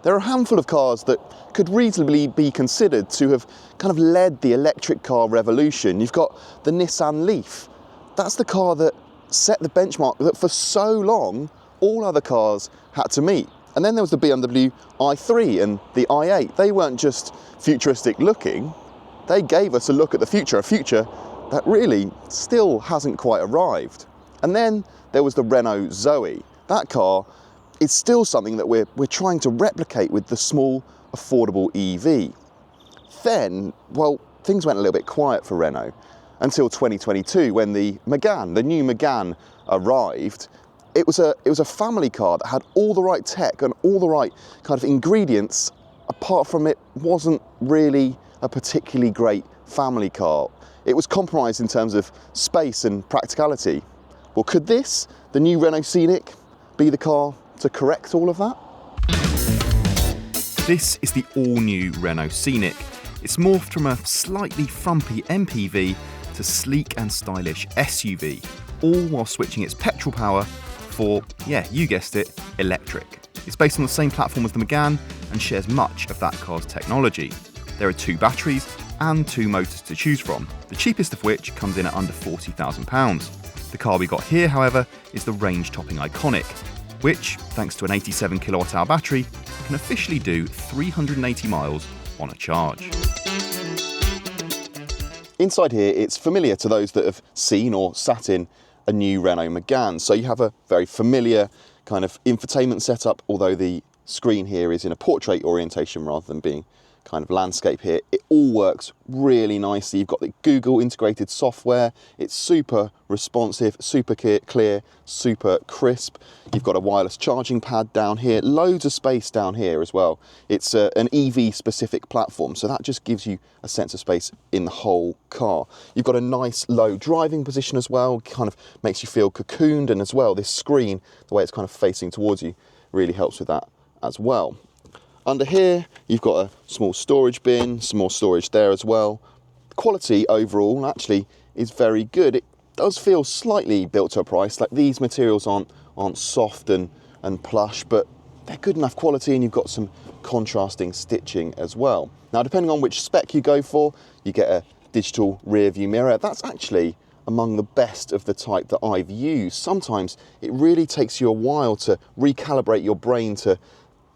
There are a handful of cars that could reasonably be considered to have kind of led the electric car revolution. You've got the Nissan Leaf. That's the car that set the benchmark that for so long all other cars had to meet. And then there was the BMW i3 and the i8. They weren't just futuristic looking, they gave us a look at the future, a future that really still hasn't quite arrived. And then there was the Renault Zoe. That car is still something that we're trying to replicate with the small, affordable EV. Then, well, things went a little bit quiet for Renault until 2022 when the Megane, the new Megane, arrived. It was a family car that had all the right tech and all the right kind of ingredients. Apart from it wasn't really a particularly great family car. It was compromised in terms of space and practicality. Well, could this, the new Renault Scenic, be the car to correct all of that? This is the all-new Renault Scenic. It's morphed from a slightly frumpy MPV to sleek and stylish SUV, all while switching its petrol power for, yeah, you guessed it, electric. It's based on the same platform as the Megane and shares much of that car's technology. There are 2 batteries and 2 motors to choose from, the cheapest of which comes in at under £40,000. The car we got here, however, is the range-topping Iconic, which, thanks to an 87 kWh battery, can officially do 380 miles on a charge. Inside here, it's familiar to those that have seen or sat in a new Renault Megane. So you have a very familiar kind of infotainment setup, although the screen here is in a portrait orientation rather than being kind of landscape here. It all works really nicely. You've got the Google integrated software. It's super responsive, super clear, super crisp. You've got a wireless charging pad down here, loads of space down here as well. It's an EV specific platform, so that just gives you a sense of space in the whole car. You've got a nice low driving position as well, kind of makes you feel cocooned, and as well this screen, the way it's kind of facing towards you, really helps with that as well. Under here, you've got a small storage bin, some more storage there as well. The quality overall actually is very good. It does feel slightly built to a price, like these materials aren't soft and plush, but they're good enough quality, and you've got some contrasting stitching as well. Now, depending on which spec you go for, you get a digital rear view mirror. That's actually among the best of the type that I've used. Sometimes it really takes you a while to recalibrate your brain to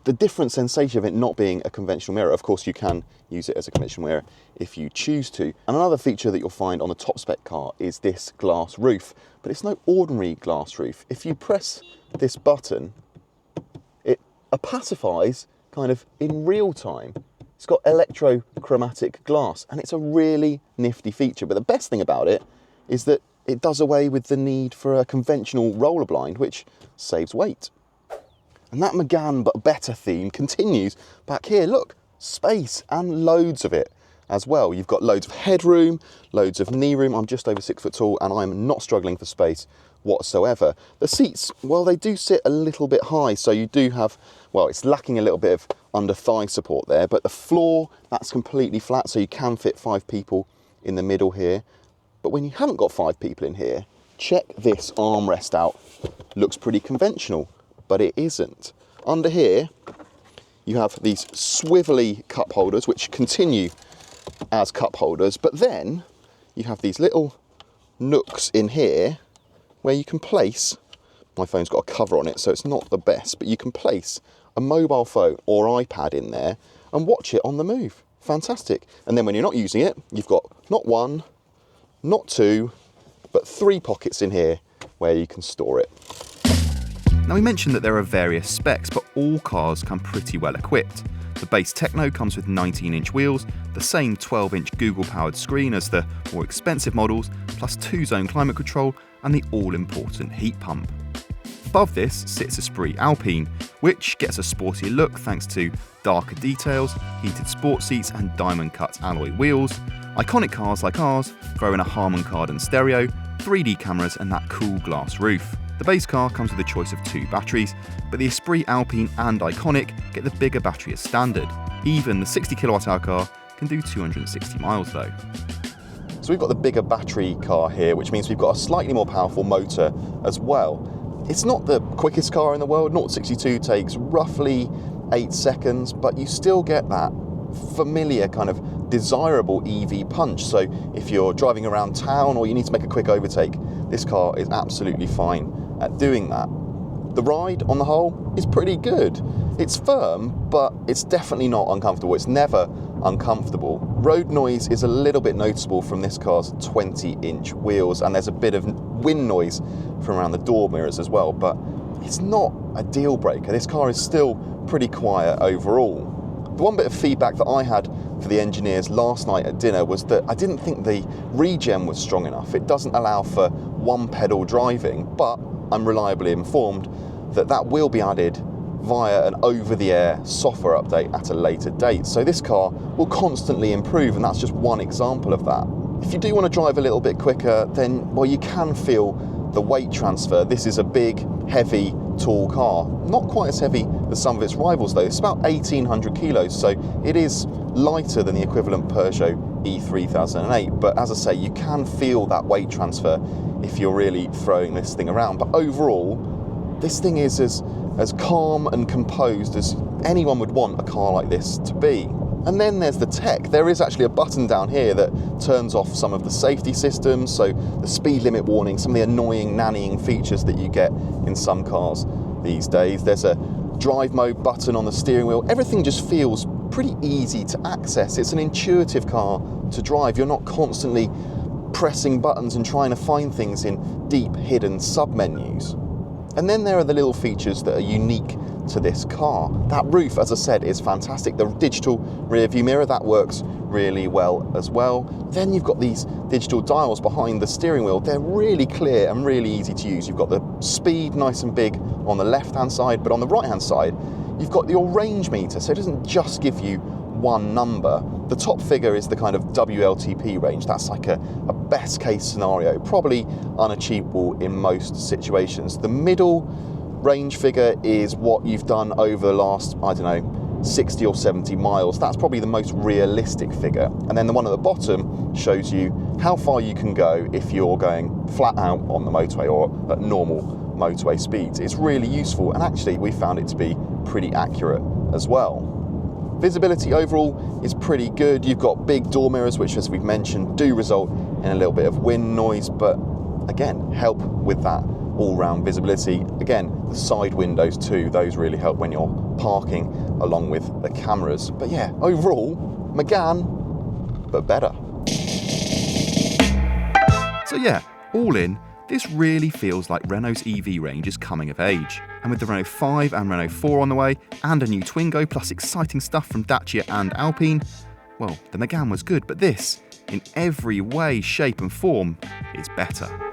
the different sensation of it not being a conventional mirror. Of course, you can use it as a conventional mirror if you choose to. And another feature that you'll find on the top spec car is this glass roof, but it's no ordinary glass roof. If you press this button, it opacifies kind of in real time. It's got electrochromatic glass, and it's a really nifty feature. But the best thing about it is that it does away with the need for a conventional roller blind, which saves weight. And that Megane but better theme continues back here. Look, space and loads of it as well. You've got loads of headroom, loads of knee room. I'm just over 6 foot tall and I'm not struggling for space whatsoever. The seats, well, they do sit a little bit high, so you do have, well, it's lacking a little bit of under thigh support there, but the floor, that's completely flat, so you can fit 5 people in the middle here. But when you haven't got 5 people in here, check this armrest out. Looks pretty conventional, but it isn't. Under here, you have these swivelly cup holders, which continue as cup holders, but then you have these little nooks in here where you can place, my phone's got a cover on it, so it's not the best, but you can place a mobile phone or iPad in there and watch it on the move. Fantastic. And then when you're not using it, you've got not 1, not 2, but 3 pockets in here where you can store it. Now, we mentioned that there are various specs, but all cars come pretty well equipped. The base Techno comes with 19-inch wheels, the same 12-inch Google-powered screen as the more expensive models, plus 2-zone climate control and the all-important heat pump. Above this sits Esprit Alpine, which gets a sportier look thanks to darker details, heated sport seats and diamond-cut alloy wheels. Iconic cars like ours throw in a Harman Kardon stereo, 3D cameras and that cool glass roof. The base car comes with a choice of 2 batteries, but the Esprit Alpine and Iconic get the bigger battery as standard. Even the 60 kWh car can do 260 miles though. So we've got the bigger battery car here, which means we've got a slightly more powerful motor as well. It's not the quickest car in the world. 0 to 62 takes roughly 8 seconds, but you still get that familiar kind of desirable EV punch. So if you're driving around town or you need to make a quick overtake, this car is absolutely fine at doing that. The ride on the whole is pretty good. It's firm, but it's definitely not uncomfortable. It's never uncomfortable. Road noise is a little bit noticeable from this car's 20-inch wheels, and there's a bit of wind noise from around the door mirrors as well, but it's not a deal breaker. This car is still pretty quiet overall. The one bit of feedback that I had for the engineers last night at dinner was that I didn't think the regen was strong enough. It doesn't allow for one pedal driving, but I'm reliably informed that that will be added via an over-the-air software update at a later date. So this car will constantly improve, and that's just one example of that. If you do want to drive a little bit quicker, then, well, you can feel the weight transfer. This is a big, heavy, tall car. Not quite as heavy as some of its rivals though. It's about 1,800 kilos, so it is lighter than the equivalent Peugeot E3008, but as I say, you can feel that weight transfer if you're really throwing this thing around. But overall, this thing is as calm and composed as anyone would want a car like this to be. And then there's the tech. There is actually a button down here that turns off some of the safety systems, so the speed limit warning, some of the annoying nannying features that you get in some cars these days. There's a drive mode button on the steering wheel. Everything just feels pretty easy to access. It's an intuitive car to drive. You're not constantly pressing buttons and trying to find things in deep hidden sub-menus. And then there are the little features that are unique to this car. That roof, as I said, is fantastic. The digital rear view mirror, that works really well as well. Then you've got these digital dials behind the steering wheel. They're really clear and really easy to use. You've got the speed nice and big on the left-hand side, but on the right-hand side, you've got your range meter, so it doesn't just give you one number. The top figure is the kind of WLTP range. That's like a best case scenario, probably unachievable in most situations. The middle range figure is what you've done over the last, 60 or 70 miles. That's probably the most realistic figure. And then the one at the bottom shows you how far you can go if you're going flat out on the motorway or at normal motorway speeds. It's really useful, and actually we found it to be pretty accurate as well. Visibility overall is pretty good. You've got big door mirrors, which, as we've mentioned, do result in a little bit of wind noise, but again, help with that all-round visibility. Again, the side windows too, those really help when you're parking along with the cameras. But yeah, overall, Megane, but better. So yeah, all in, this really feels like Renault's EV range is coming of age. And with the Renault 5 and Renault 4 on the way, and a new Twingo, plus exciting stuff from Dacia and Alpine, well, the Megane was good, but this, in every way, shape and form, is better.